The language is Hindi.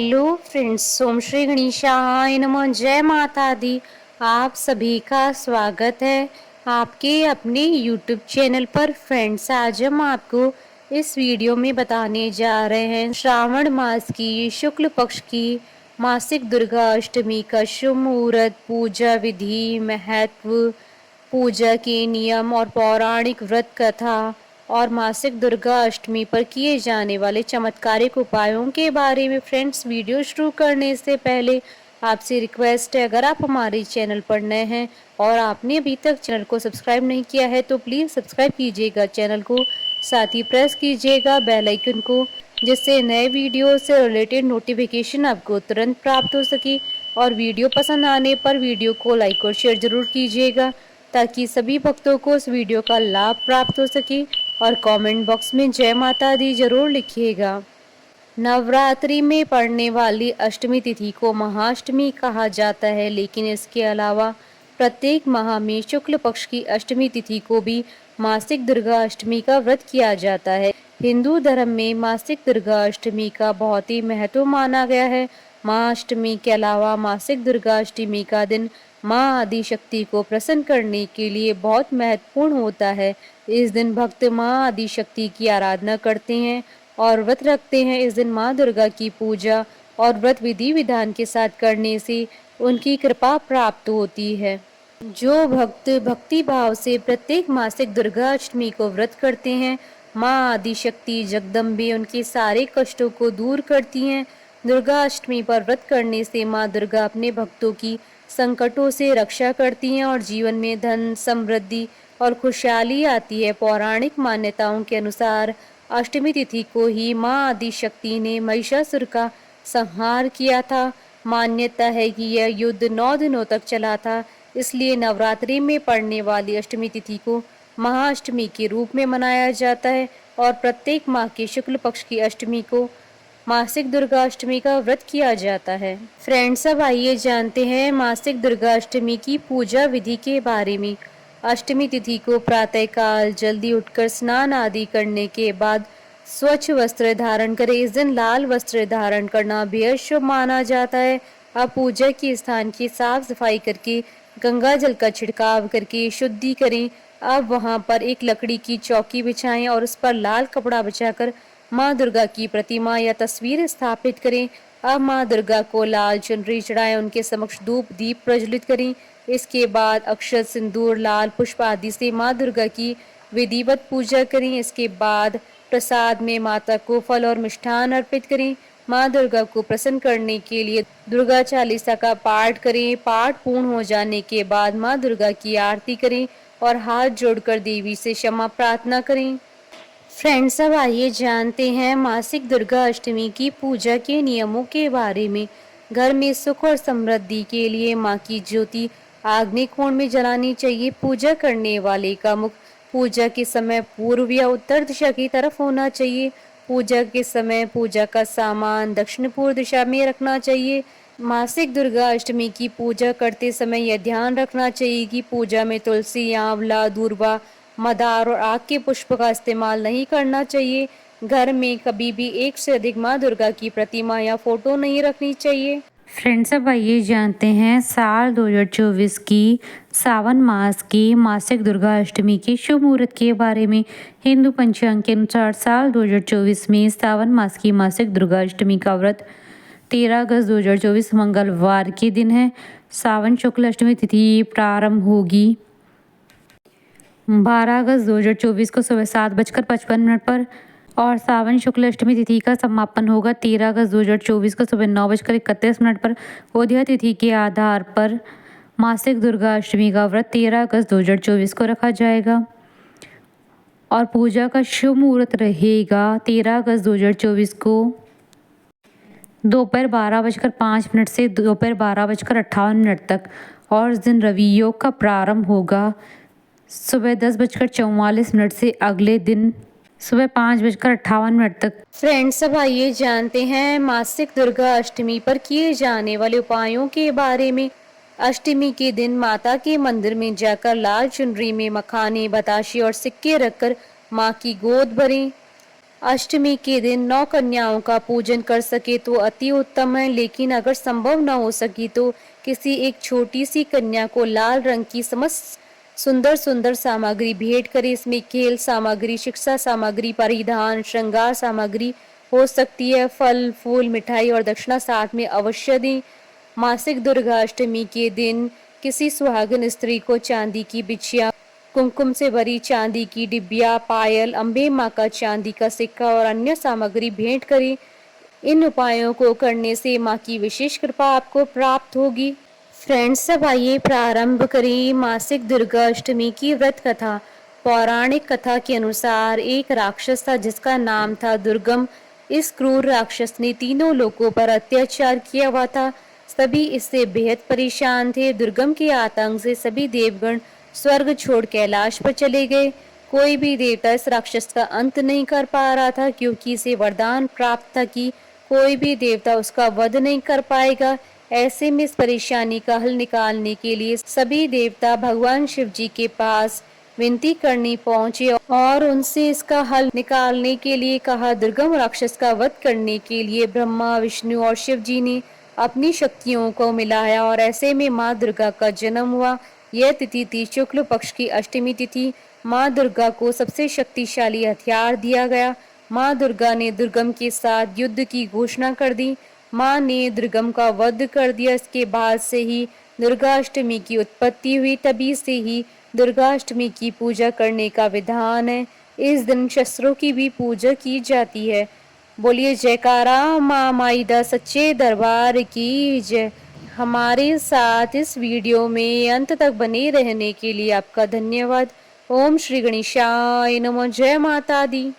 हेलो फ्रेंड्स, ओम श्री गणेशाय नमः। जय माता दी। आप सभी का स्वागत है आपके अपने यूट्यूब चैनल पर। फ्रेंड्स, आज हम आपको इस वीडियो में बताने जा रहे हैं श्रावण मास की शुक्ल पक्ष की मासिक दुर्गा अष्टमी का शुभ मुहूर्त, पूजा विधि, महत्व, पूजा के नियम और पौराणिक व्रत कथा और मासिक दुर्गा अष्टमी पर किए जाने वाले चमत्कारिक उपायों के बारे में। फ्रेंड्स, वीडियो शुरू करने से पहले आपसे रिक्वेस्ट है, अगर आप हमारे चैनल पर नए हैं और आपने अभी तक चैनल को सब्सक्राइब नहीं किया है तो प्लीज़ सब्सक्राइब कीजिएगा चैनल को, साथ ही प्रेस कीजिएगा बेल आइकन को, जिससे नए वीडियो से रिलेटेड नोटिफिकेशन आपको तुरंत प्राप्त हो सके। और वीडियो पसंद आने पर वीडियो को लाइक और शेयर जरूर कीजिएगा ताकि सभी भक्तों को इस वीडियो का लाभ प्राप्त हो सके। और कमेंट बॉक्स में जय माता दी जरूर लिखिएगा। नवरात्रि में पड़ने वाली अष्टमी तिथि को महाअष्टमी कहा जाता है, लेकिन इसके अलावा प्रत्येक माह में शुक्ल पक्ष की अष्टमी तिथि को भी मासिक दुर्गा अष्टमी का व्रत किया जाता है। हिंदू धर्म में मासिक दुर्गा अष्टमी का बहुत ही महत्व माना गया है। महाअष्टमी के अलावा मासिक दुर्गा अष्टमी का दिन माँ आदि शक्ति को प्रसन्न करने के लिए बहुत महत्वपूर्ण होता है। इस दिन भक्त माँ आदि शक्ति की आराधना करते हैं और व्रत रखते हैं। इस दिन माँ दुर्गा की पूजा और व्रत विधि विधान के साथ करने से उनकी कृपा प्राप्त होती है। जो भक्त भक्ति भाव से प्रत्येक मासिक दुर्गा अष्टमी को व्रत करते हैं, माँ आदि शक्ति जगदम्बे उनके सारे कष्टों को दूर करती हैं। दुर्गा अष्टमी पर व्रत करने से माँ दुर्गा अपने भक्तों की संकटों से रक्षा करती हैं और जीवन में धन, समृद्धि और खुशहाली आती है। पौराणिक मान्यताओं के अनुसार अष्टमी तिथि को ही माँ आदि शक्ति ने महिषासुर का संहार किया था। मान्यता है कि यह युद्ध 9 दिनों तक चला था, इसलिए नवरात्रि में पड़ने वाली अष्टमी तिथि को महाअष्टमी के रूप में मनाया जाता है और प्रत्येक माह के शुक्ल पक्ष की अष्टमी को मासिक दुर्गा अष्टमी का व्रत किया जाता है। फ्रेंड्स, अब आइए जानते हैं मासिक दुर्गा अष्टमी की पूजा विधि के बारे में। अष्टमी तिथि को प्रातःकाल जल्दी उठकर स्नान आदि करने के बाद स्वच्छ वस्त्र धारण करें। इस दिन लाल वस्त्र धारण करना बेहद शुभ माना जाता है। अब पूजा के स्थान की साफ सफाई करके गंगा जल का छिड़काव करके शुद्धि करें। अब वहां पर एक लकड़ी की चौकी बिछाएं और उस पर लाल कपड़ा बिछाकर माँ दुर्गा की प्रतिमा या तस्वीर स्थापित करें। अब माँ दुर्गा को लाल चुनरी चढ़ाएं, उनके समक्ष धूप दीप प्रज्वलित करें। इसके बाद अक्षत, सिंदूर, लाल पुष्प आदि से माँ दुर्गा की विधिवत पूजा करें। इसके बाद प्रसाद में माता को फल और मिष्ठान अर्पित करें। माँ दुर्गा को प्रसन्न करने के लिए दुर्गा चालीसा का पाठ करें। पाठ पूर्ण हो जाने के बाद माँ दुर्गा की आरती करें और हाथ जोड़कर देवी से क्षमा प्रार्थना करें। फ्रेंड्स, अब आइए जानते हैं मासिक दुर्गा अष्टमी की पूजा के नियमों के बारे में। घर में सुख और समृद्धि के लिए माँ की ज्योति आग्नेय कोण में जलानी चाहिए। पूजा करने वाले का मुख पूजा के समय पूर्व या उत्तर दिशा की तरफ होना चाहिए। पूजा के समय पूजा का सामान दक्षिण पूर्व दिशा में रखना चाहिए। मासिक दुर्गा अष्टमी की पूजा करते समय यह ध्यान रखना चाहिए कि पूजा में तुलसी, आंवला, दूर्वा, मदार और आग के पुष्प का इस्तेमाल नहीं करना चाहिए। घर में कभी भी एक से अधिक माँ दुर्गा की प्रतिमा या फोटो नहीं रखनी चाहिए। फ्रेंड्स, अब आइए जानते हैं साल 2024 की सावन मास की मासिक दुर्गा अष्टमी के शुभ मुहूर्त के बारे में। हिंदू पंचांग के अनुसार साल 2024 में सावन मास की मासिक दुर्गा अष्टमी का व्रत 13 अगस्त 2024 मंगलवार के दिन है। सावन शुक्ल अष्टमी तिथि प्रारंभ होगी 12 अगस्त 2024 को सुबह 7:55 पर और सावन शुक्ल अष्टमी तिथि का समापन होगा 13 अगस्त 2024 को सुबह 9:31 पर। उदया तिथि के आधार पर मासिक दुर्गा अष्टमी का व्रत 13 अगस्त 2024 को रखा जाएगा और पूजा का शुभ मुहूर्त रहेगा 13 अगस्त 2024 को दोपहर 12:05 से दोपहर 12:58 तक। और इस दिन रवि योग का प्रारंभ होगा सुबह 10:44 से अगले दिन सुबह 5:58 तक। फ्रेंड्स, अब आइए जानते हैं मासिक दुर्गा अष्टमी पर किए जाने वाले उपायों के बारे में। अष्टमी के दिन माता के मंदिर में जाकर लाल चुनरी में मखाने, बताशे और सिक्के रखकर माँ की गोद भरें। अष्टमी के दिन 9 कन्याओं का पूजन कर सके तो अति उत्तम है, लेकिन अगर संभव न हो सकी तो किसी एक छोटी सी कन्या को लाल रंग की समस्त सुंदर सुंदर सामग्री भेंट करें। इसमें खेल सामग्री, शिक्षा सामग्री, परिधान, श्रृंगार सामग्री हो सकती है। फल, फूल, मिठाई और दक्षिणा साथ में अवश्य दें। मासिक दुर्गा अष्टमी के दिन किसी सुहागन स्त्री को चांदी की बिछिया, कुमकुम से भरी चांदी की डिबिया, पायल, अम्बे माँ का चांदी का सिक्का और अन्य सामग्री भेंट करें। इन उपायों को करने से माँ की विशेष कृपा आपको प्राप्त होगी। फ्रेंड्स, अब आइए प्रारंभ करें मासिक दुर्गा अष्टमी की व्रत कथा। पौराणिक कथा के अनुसार एक राक्षस था जिसका नाम था दुर्गम। इस क्रूर राक्षस ने तीनों लोगों पर अत्याचार किया हुआ था। सभी इससे बेहद परेशान थे। दुर्गम के आतंक से सभी देवगण स्वर्ग छोड़ कैलाश पर चले गए। कोई भी देवता इस राक्षस का अंत नहीं कर पा रहा था, क्योंकि इसे वरदान प्राप्त था कि कोई भी देवता उसका वध नहीं कर पाएगा। ऐसे में इस परेशानी का हल निकालने के लिए सभी देवता भगवान शिव जी के पास विनती करने पहुंचे और उनसे इसका हल निकालने के लिए कहा। दुर्गम राक्षस का वध करने के लिए ब्रह्मा, विष्णु और शिव जी ने अपनी शक्तियों को मिलाया और ऐसे में माँ दुर्गा का जन्म हुआ। यह तिथि थी शुक्ल पक्ष की अष्टमी तिथि। माँ दुर्गा को सबसे शक्तिशाली हथियार दिया गया। माँ दुर्गा ने दुर्गम के साथ युद्ध की घोषणा कर दी। माँ ने दुर्गम का वध कर दिया। इसके बाद से ही दुर्गाष्टमी की उत्पत्ति हुई। तभी से ही दुर्गाष्टमी की पूजा करने का विधान है। इस दिन शस्त्रों की भी पूजा की जाती है। बोलिए जयकारा माँ माईदा सच्चे दरबार की जय। हमारे साथ इस वीडियो में अंत तक बने रहने के लिए आपका धन्यवाद। ओम श्री गणेशाय नमः। जय माता दी।